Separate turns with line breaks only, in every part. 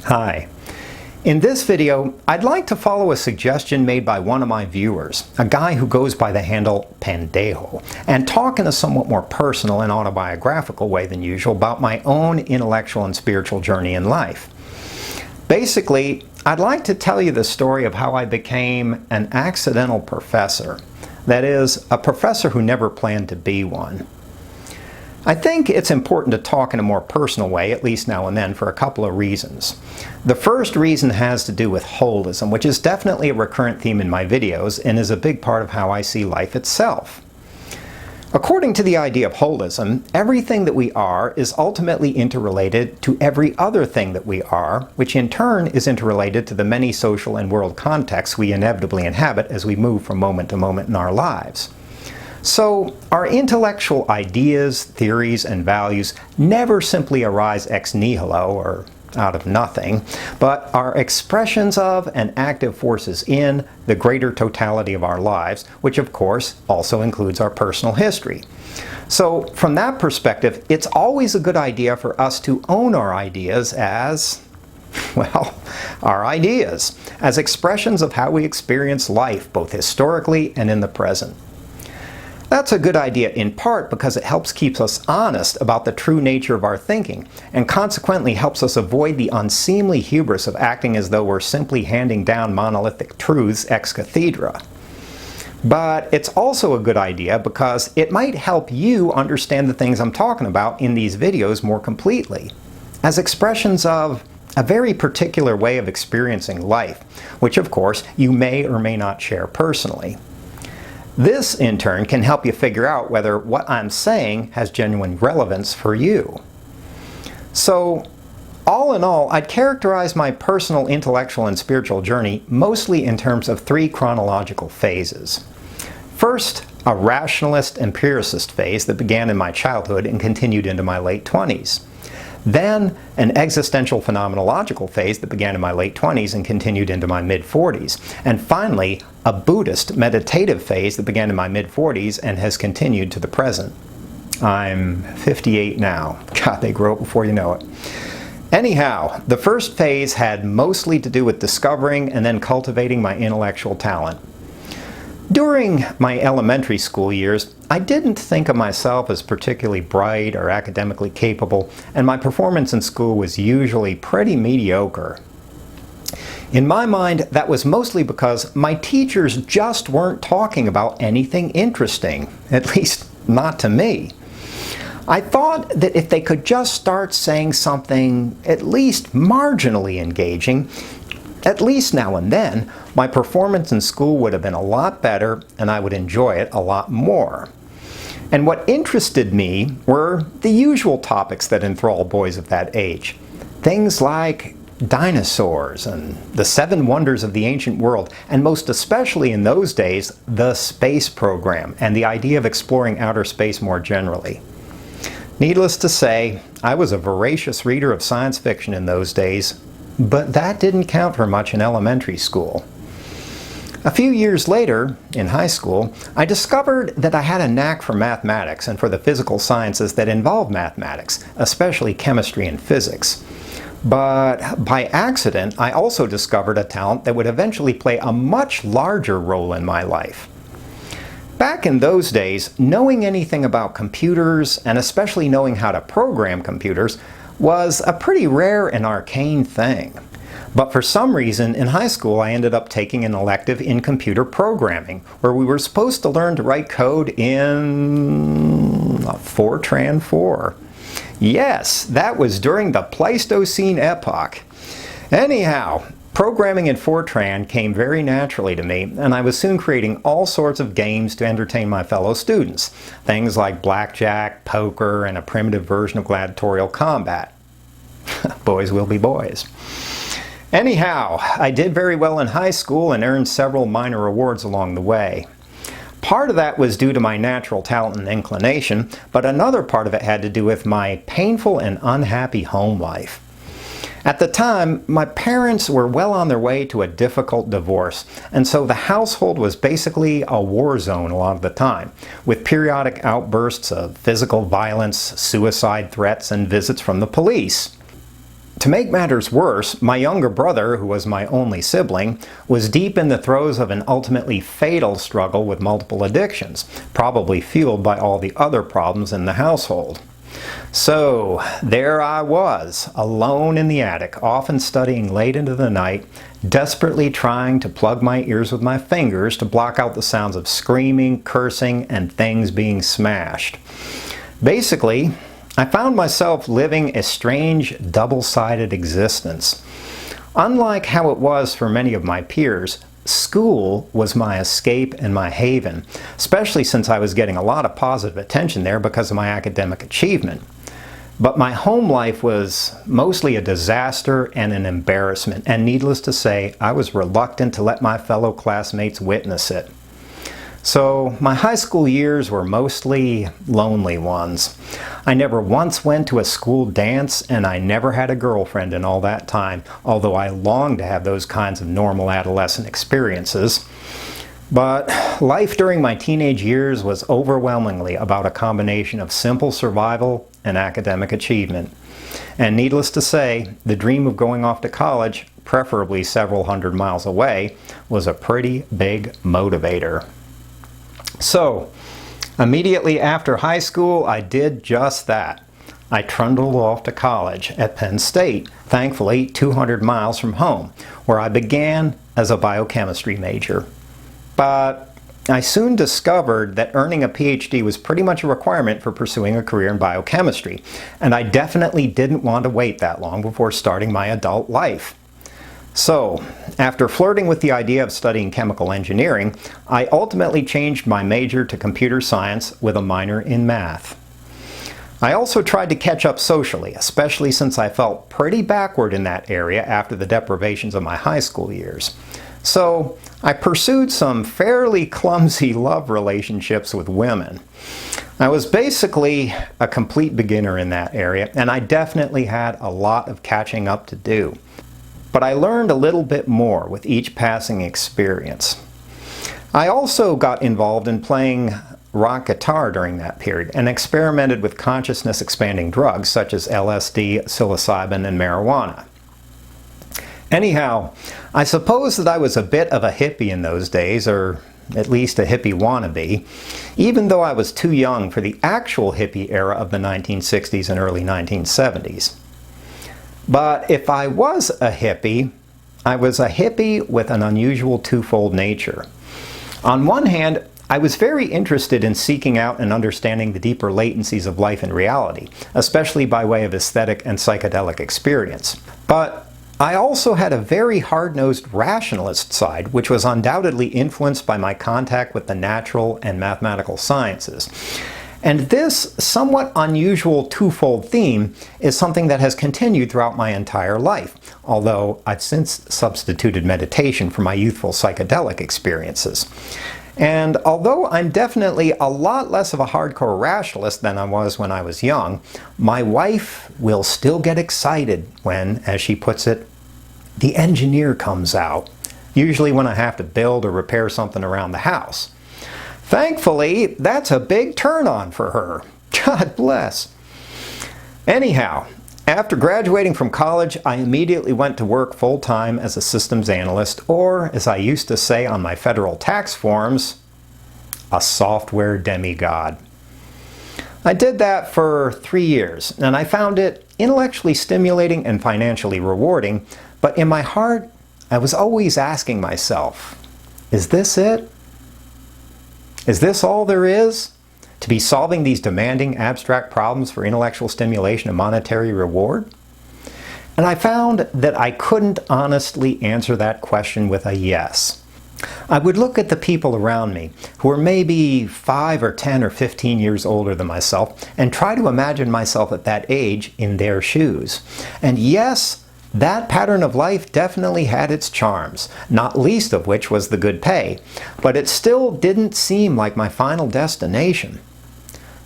Hi. In this video, I'd like to follow a suggestion made by one of my viewers, a guy who goes by the handle Pendejo, and talk in a somewhat more personal and autobiographical way than usual about my own intellectual and spiritual journey in life. Basically, I'd like to tell you the story of how I became an accidental professor. That is, a professor who never planned to be one. I think it's important to talk in a more personal way, at least now and then, for a couple of reasons. The first reason has to do with holism, which is definitely a recurrent theme in my videos and is a big part of how I see life itself. According to the idea of holism, everything that we are is ultimately interrelated to every other thing that we are, which in turn is interrelated to the many social and world contexts we inevitably inhabit as we move from moment to moment in our lives. So, our intellectual ideas, theories, and values never simply arise ex nihilo, or out of nothing, but are expressions of and active forces in the greater totality of our lives, which of course also includes our personal history. So, from that perspective, it's always a good idea for us to own our ideas as, well, our ideas, as expressions of how we experience life, both historically and in the present. That's a good idea in part because it helps keep us honest about the true nature of our thinking, and consequently helps us avoid the unseemly hubris of acting as though we're simply handing down monolithic truths ex cathedra. But it's also a good idea because it might help you understand the things I'm talking about in these videos more completely, as expressions of a very particular way of experiencing life, which of course you may or may not share personally. This, in turn, can help you figure out whether what I'm saying has genuine relevance for you. So, all in all, I'd characterize my personal intellectual and spiritual journey mostly in terms of three chronological phases. First, a rationalist empiricist phase that began in my childhood and continued into my late 20s. Then, an existential phenomenological phase that began in my late 20s and continued into my mid-40s. And finally, a Buddhist meditative phase that began in my mid-40s and has continued to the present. I'm 58 now. God, they grow up before you know it. Anyhow, the first phase had mostly to do with discovering and then cultivating my intellectual talent. During my elementary school years, I didn't think of myself as particularly bright or academically capable, and my performance in school was usually pretty mediocre. In my mind, that was mostly because my teachers just weren't talking about anything interesting, at least not to me. I thought that if they could just start saying something at least marginally engaging, at least now and then, my performance in school would have been a lot better and I would enjoy it a lot more. And what interested me were the usual topics that enthrall boys of that age. Things like dinosaurs and the 7 wonders of the ancient world, and most especially in those days, the space program and the idea of exploring outer space more generally. Needless to say, I was a voracious reader of science fiction in those days, but that didn't count for much in elementary school. A few years later, in high school, I discovered that I had a knack for mathematics and for the physical sciences that involve mathematics, especially chemistry and physics. But by accident, I also discovered a talent that would eventually play a much larger role in my life. Back in those days, knowing anything about computers, and especially knowing how to program computers, was a pretty rare and arcane thing. But for some reason, in high school, I ended up taking an elective in computer programming, where we were supposed to learn to write code in Fortran 4. Yes, that was during the Pleistocene epoch. Anyhow, programming in Fortran came very naturally to me, and I was soon creating all sorts of games to entertain my fellow students. Things like blackjack, poker, and a primitive version of gladiatorial combat. Boys will be boys. Anyhow, I did very well in high school and earned several minor awards along the way. Part of that was due to my natural talent and inclination, but another part of it had to do with my painful and unhappy home life. At the time, my parents were well on their way to a difficult divorce, and so the household was basically a war zone a lot of the time, with periodic outbursts of physical violence, suicide threats, and visits from the police. To make matters worse, my younger brother, who was my only sibling, was deep in the throes of an ultimately fatal struggle with multiple addictions, probably fueled by all the other problems in the household. So, there I was, alone in the attic, often studying late into the night, desperately trying to plug my ears with my fingers to block out the sounds of screaming, cursing, and things being smashed. Basically, I found myself living a strange, double-sided existence. Unlike how it was for many of my peers, school was my escape and my haven, especially since I was getting a lot of positive attention there because of my academic achievement. But my home life was mostly a disaster and an embarrassment, and needless to say, I was reluctant to let my fellow classmates witness it. So my high school years were mostly lonely ones. I never once went to a school dance, and I never had a girlfriend in all that time, although I longed to have those kinds of normal adolescent experiences. But life during my teenage years was overwhelmingly about a combination of simple survival and academic achievement. And needless to say, the dream of going off to college, preferably several hundred miles away, was a pretty big motivator. So, immediately after high school, I did just that. I trundled off to college at Penn State, thankfully 200 miles from home, where I began as a biochemistry major. But I soon discovered that earning a PhD was pretty much a requirement for pursuing a career in biochemistry, and I definitely didn't want to wait that long before starting my adult life. So, after flirting with the idea of studying chemical engineering, I ultimately changed my major to computer science with a minor in math. I also tried to catch up socially, especially since I felt pretty backward in that area after the deprivations of my high school years. So, I pursued some fairly clumsy love relationships with women. I was basically a complete beginner in that area, and I definitely had a lot of catching up to do. But I learned a little bit more with each passing experience. I also got involved in playing rock guitar during that period and experimented with consciousness-expanding drugs such as LSD, psilocybin, and marijuana. Anyhow, I suppose that I was a bit of a hippie in those days, or at least a hippie wannabe, even though I was too young for the actual hippie era of the 1960s and early 1970s. But if I was a hippie, I was a hippie with an unusual twofold nature. On one hand, I was very interested in seeking out and understanding the deeper latencies of life and reality, especially by way of aesthetic and psychedelic experience. But I also had a very hard-nosed rationalist side, which was undoubtedly influenced by my contact with the natural and mathematical sciences. And this somewhat unusual twofold theme is something that has continued throughout my entire life, although I've since substituted meditation for my youthful psychedelic experiences. And although I'm definitely a lot less of a hardcore rationalist than I was when I was young, my wife will still get excited when, as she puts it, the engineer comes out, usually when I have to build or repair something around the house. Thankfully, that's a big turn-on for her. God bless. Anyhow, after graduating from college, I immediately went to work full-time as a systems analyst, or, as I used to say on my federal tax forms, a software demigod. I did that for 3 years, and I found it intellectually stimulating and financially rewarding, but in my heart, I was always asking myself, is this it? Is this all there is? To be solving these demanding abstract problems for intellectual stimulation and monetary reward? And I found that I couldn't honestly answer that question with a yes. I would look at the people around me who were maybe 5 or 10 or 15 years older than myself and try to imagine myself at that age in their shoes. And yes, that pattern of life definitely had its charms, not least of which was the good pay, but it still didn't seem like my final destination.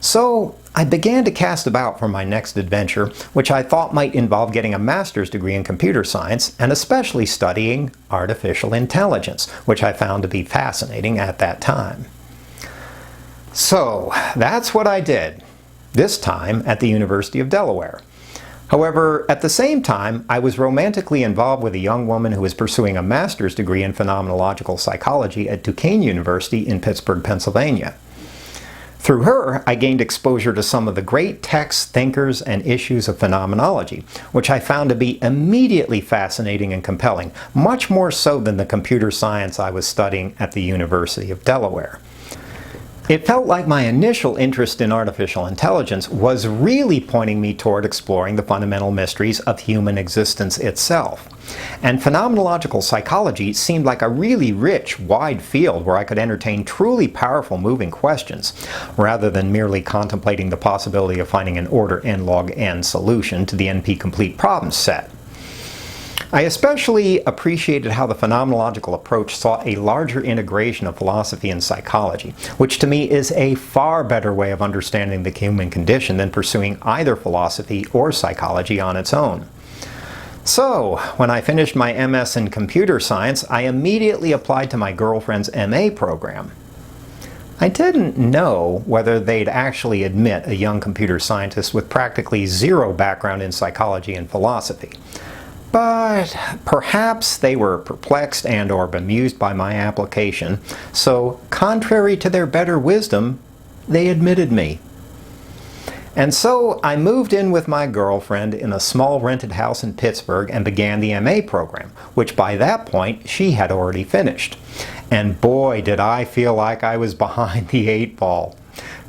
So I began to cast about for my next adventure, which I thought might involve getting a master's degree in computer science and especially studying artificial intelligence, which I found to be fascinating at that time. So that's what I did, this time at the University of Delaware. However, at the same time, I was romantically involved with a young woman who was pursuing a master's degree in phenomenological psychology at Duquesne University in Pittsburgh, Pennsylvania. Through her, I gained exposure to some of the great texts, thinkers, and issues of phenomenology, which I found to be immediately fascinating and compelling, much more so than the computer science I was studying at the University of Delaware. It felt like my initial interest in artificial intelligence was really pointing me toward exploring the fundamental mysteries of human existence itself. And phenomenological psychology seemed like a really rich, wide field where I could entertain truly powerful, moving questions, rather than merely contemplating the possibility of finding an order n log n solution to the NP-complete problem set. I especially appreciated how the phenomenological approach sought a larger integration of philosophy and psychology, which to me is a far better way of understanding the human condition than pursuing either philosophy or psychology on its own. So, when I finished my MS in computer science, I immediately applied to my girlfriend's MA program. I didn't know whether they'd actually admit a young computer scientist with practically zero background in psychology and philosophy. But perhaps they were perplexed and/or bemused by my application, so contrary to their better wisdom, they admitted me. And so I moved in with my girlfriend in a small rented house in Pittsburgh and began the MA program, which by that point she had already finished. And boy, did I feel like I was behind the 8 ball.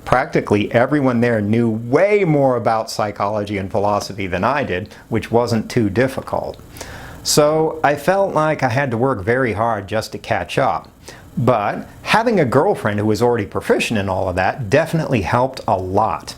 Practically everyone there knew way more about psychology and philosophy than I did, which wasn't too difficult. So I felt like I had to work very hard just to catch up. But having a girlfriend who was already proficient in all of that definitely helped a lot.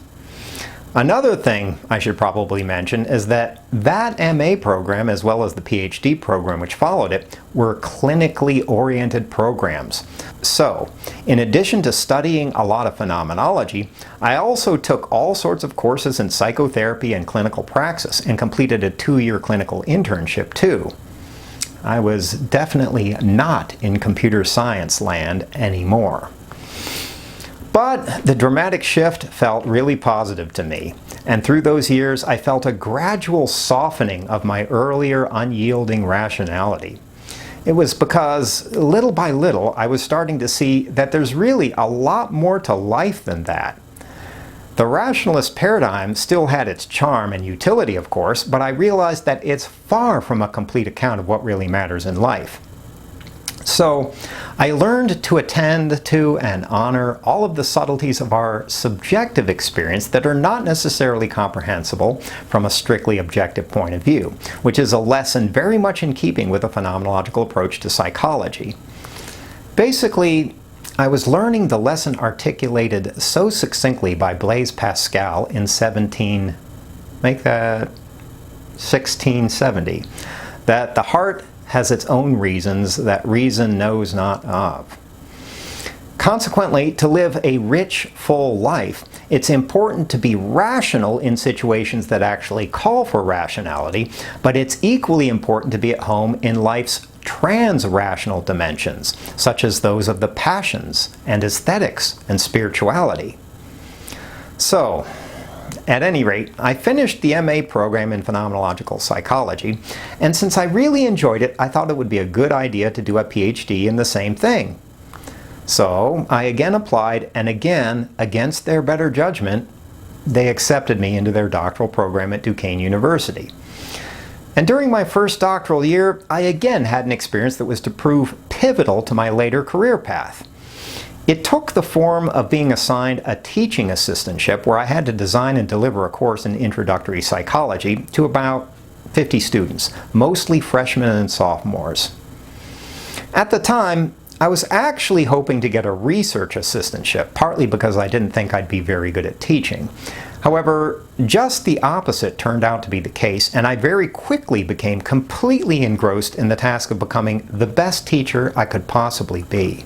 Another thing I should probably mention is that MA program, as well as the PhD program which followed it, were clinically oriented programs. So, in addition to studying a lot of phenomenology, I also took all sorts of courses in psychotherapy and clinical praxis and completed a 2-year clinical internship too. I was definitely not in computer science land anymore. But the dramatic shift felt really positive to me, and through those years I felt a gradual softening of my earlier unyielding rationality. It was because, little by little, I was starting to see that there's really a lot more to life than that. The rationalist paradigm still had its charm and utility, of course, but I realized that it's far from a complete account of what really matters in life. So, I learned to attend to and honor all of the subtleties of our subjective experience that are not necessarily comprehensible from a strictly objective point of view, which is a lesson very much in keeping with a phenomenological approach to psychology. Basically, I was learning the lesson articulated so succinctly by Blaise Pascal in 1670, that the heart has its own reasons that reason knows not of. Consequently, to live a rich, full life, it's important to be rational in situations that actually call for rationality, but it's equally important to be at home in life's trans-rational dimensions, such as those of the passions and aesthetics and spirituality. So, at any rate, I finished the MA program in phenomenological psychology, and since I really enjoyed it, I thought it would be a good idea to do a PhD in the same thing. So I again applied, and again, against their better judgment, they accepted me into their doctoral program at Duquesne University. And during my first doctoral year, I again had an experience that was to prove pivotal to my later career path. It took the form of being assigned a teaching assistantship where I had to design and deliver a course in introductory psychology to about 50 students, mostly freshmen and sophomores. At the time, I was actually hoping to get a research assistantship, partly because I didn't think I'd be very good at teaching. However, just the opposite turned out to be the case, and I very quickly became completely engrossed in the task of becoming the best teacher I could possibly be.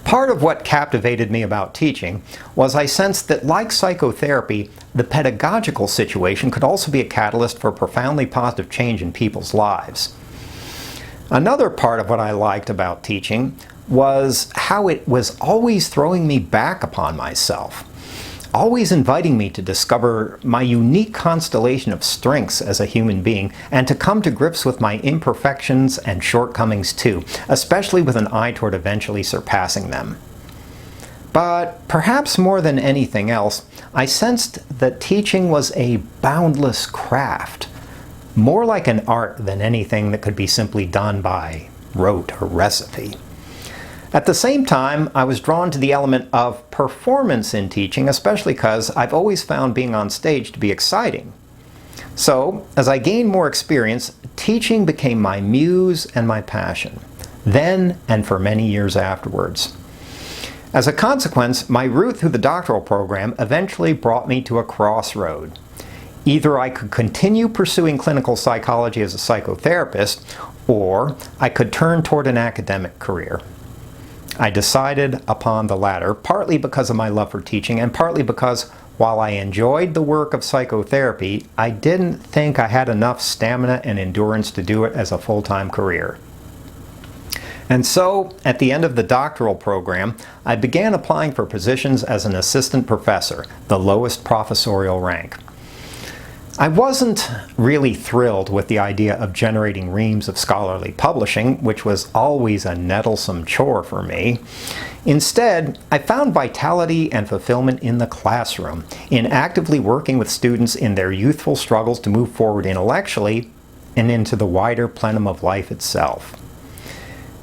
Part of what captivated me about teaching was I sensed that, like psychotherapy, the pedagogical situation could also be a catalyst for profoundly positive change in people's lives. Another part of what I liked about teaching was how it was always throwing me back upon myself. always inviting me to discover my unique constellation of strengths as a human being and to come to grips with my imperfections and shortcomings too, especially with an eye toward eventually surpassing them. But perhaps more than anything else, I sensed that teaching was a boundless craft, more like an art than anything that could be simply done by rote or recipe. At the same time, I was drawn to the element of performance in teaching, especially because I've always found being on stage to be exciting. So, as I gained more experience, teaching became my muse and my passion, then and for many years afterwards. As a consequence, my route through the doctoral program eventually brought me to a crossroad. Either I could continue pursuing clinical psychology as a psychotherapist, or I could turn toward an academic career. I decided upon the latter, partly because of my love for teaching, and partly because while I enjoyed the work of psychotherapy, I didn't think I had enough stamina and endurance to do it as a full-time career. And so, at the end of the doctoral program, I began applying for positions as an assistant professor, the lowest professorial rank. I wasn't really thrilled with the idea of generating reams of scholarly publishing, which was always a nettlesome chore for me. Instead, I found vitality and fulfillment in the classroom, in actively working with students in their youthful struggles to move forward intellectually and into the wider plenum of life itself.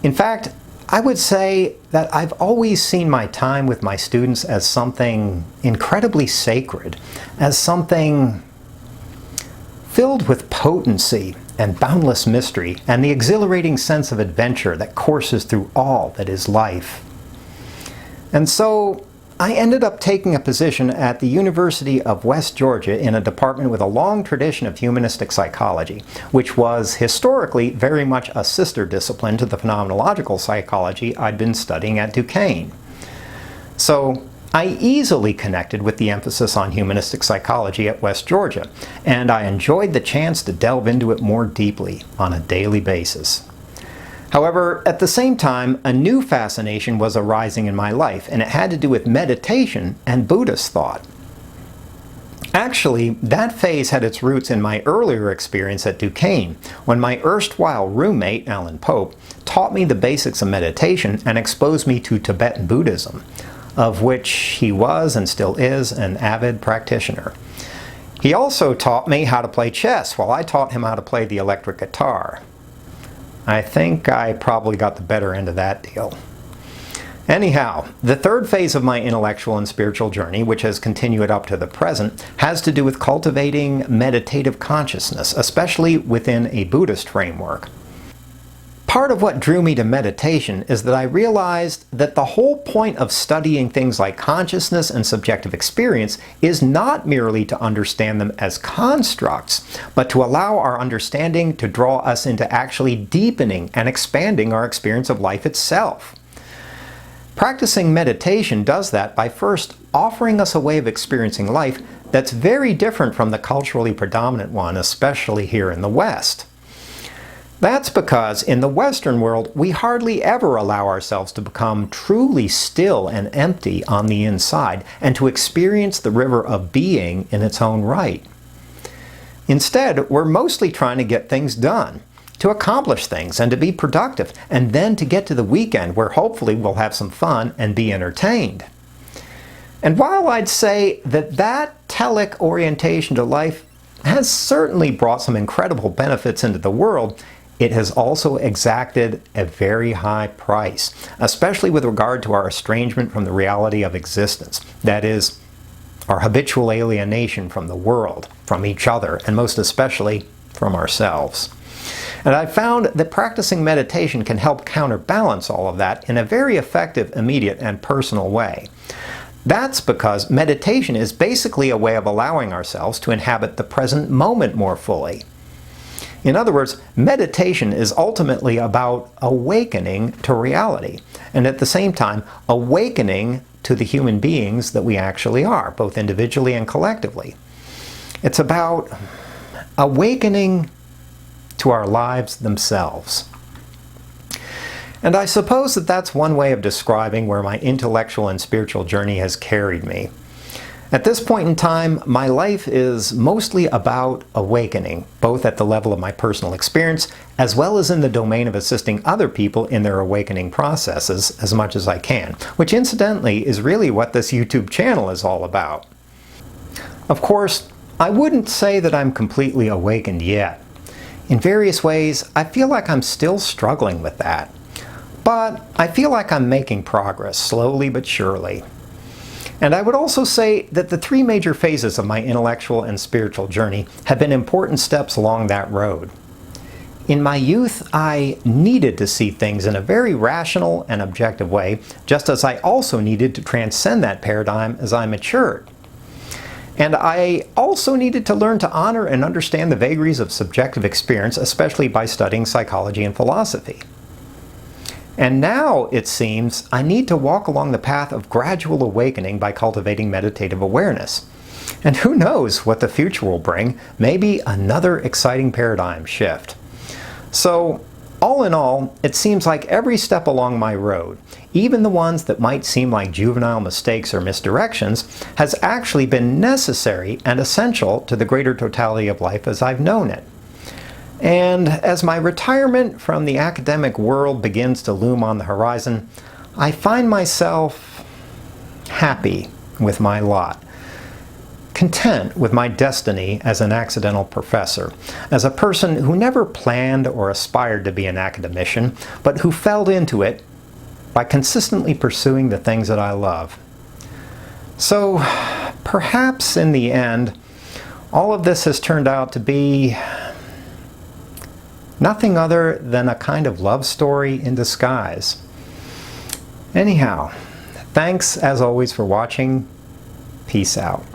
In fact, I would say that I've always seen my time with my students as something incredibly sacred, as something filled with potency and boundless mystery and the exhilarating sense of adventure that courses through all that is life. And so I ended up taking a position at the University of West Georgia in a department with a long tradition of humanistic psychology, which was historically very much a sister discipline to the phenomenological psychology I'd been studying at Duquesne. So I easily connected with the emphasis on humanistic psychology at West Georgia, and I enjoyed the chance to delve into it more deeply on a daily basis. However, at the same time, a new fascination was arising in my life, and it had to do with meditation and Buddhist thought. Actually, that phase had its roots in my earlier experience at Duquesne, when my erstwhile roommate, Alan Pope, taught me the basics of meditation and exposed me to Tibetan Buddhism, of which he was and still is an avid practitioner. He also taught me how to play chess while I taught him how to play the electric guitar. I think I probably got the better end of that deal. Anyhow, the third phase of my intellectual and spiritual journey, which has continued up to the present, has to do with cultivating meditative consciousness, especially within a Buddhist framework. Part of what drew me to meditation is that I realized that the whole point of studying things like consciousness and subjective experience is not merely to understand them as constructs, but to allow our understanding to draw us into actually deepening and expanding our experience of life itself. Practicing meditation does that by first offering us a way of experiencing life that's very different from the culturally predominant one, especially here in the West. That's because in the Western world, we hardly ever allow ourselves to become truly still and empty on the inside and to experience the river of being in its own right. Instead, we're mostly trying to get things done, to accomplish things and to be productive, and then to get to the weekend where hopefully we'll have some fun and be entertained. And while I'd say that that telic orientation to life has certainly brought some incredible benefits into the world, it has also exacted a very high price, especially with regard to our estrangement from the reality of existence. That is, our habitual alienation from the world, from each other, and most especially from ourselves. And I've found that practicing meditation can help counterbalance all of that in a very effective, immediate, and personal way. That's because meditation is basically a way of allowing ourselves to inhabit the present moment more fully. In other words, meditation is ultimately about awakening to reality, and at the same time, awakening to the human beings that we actually are, both individually and collectively. It's about awakening to our lives themselves. And I suppose that that's one way of describing where my intellectual and spiritual journey has carried me. At this point in time, my life is mostly about awakening, both at the level of my personal experience, as well as in the domain of assisting other people in their awakening processes as much as I can, which incidentally is really what this YouTube channel is all about. Of course, I wouldn't say that I'm completely awakened yet. In various ways, I feel like I'm still struggling with that. But I feel like I'm making progress, slowly but surely. And I would also say that the three major phases of my intellectual and spiritual journey have been important steps along that road. In my youth, I needed to see things in a very rational and objective way, just as I also needed to transcend that paradigm as I matured. And I also needed to learn to honor and understand the vagaries of subjective experience, especially by studying psychology and philosophy. And now, it seems, I need to walk along the path of gradual awakening by cultivating meditative awareness. And who knows what the future will bring, maybe another exciting paradigm shift. So, all in all, it seems like every step along my road, even the ones that might seem like juvenile mistakes or misdirections, has actually been necessary and essential to the greater totality of life as I've known it. And as my retirement from the academic world begins to loom on the horizon, I find myself happy with my lot, content with my destiny as an accidental professor, as a person who never planned or aspired to be an academician, but who fell into it by consistently pursuing the things that I love. So perhaps in the end, all of this has turned out to be nothing other than a kind of love story in disguise. Anyhow, thanks as always for watching. Peace out.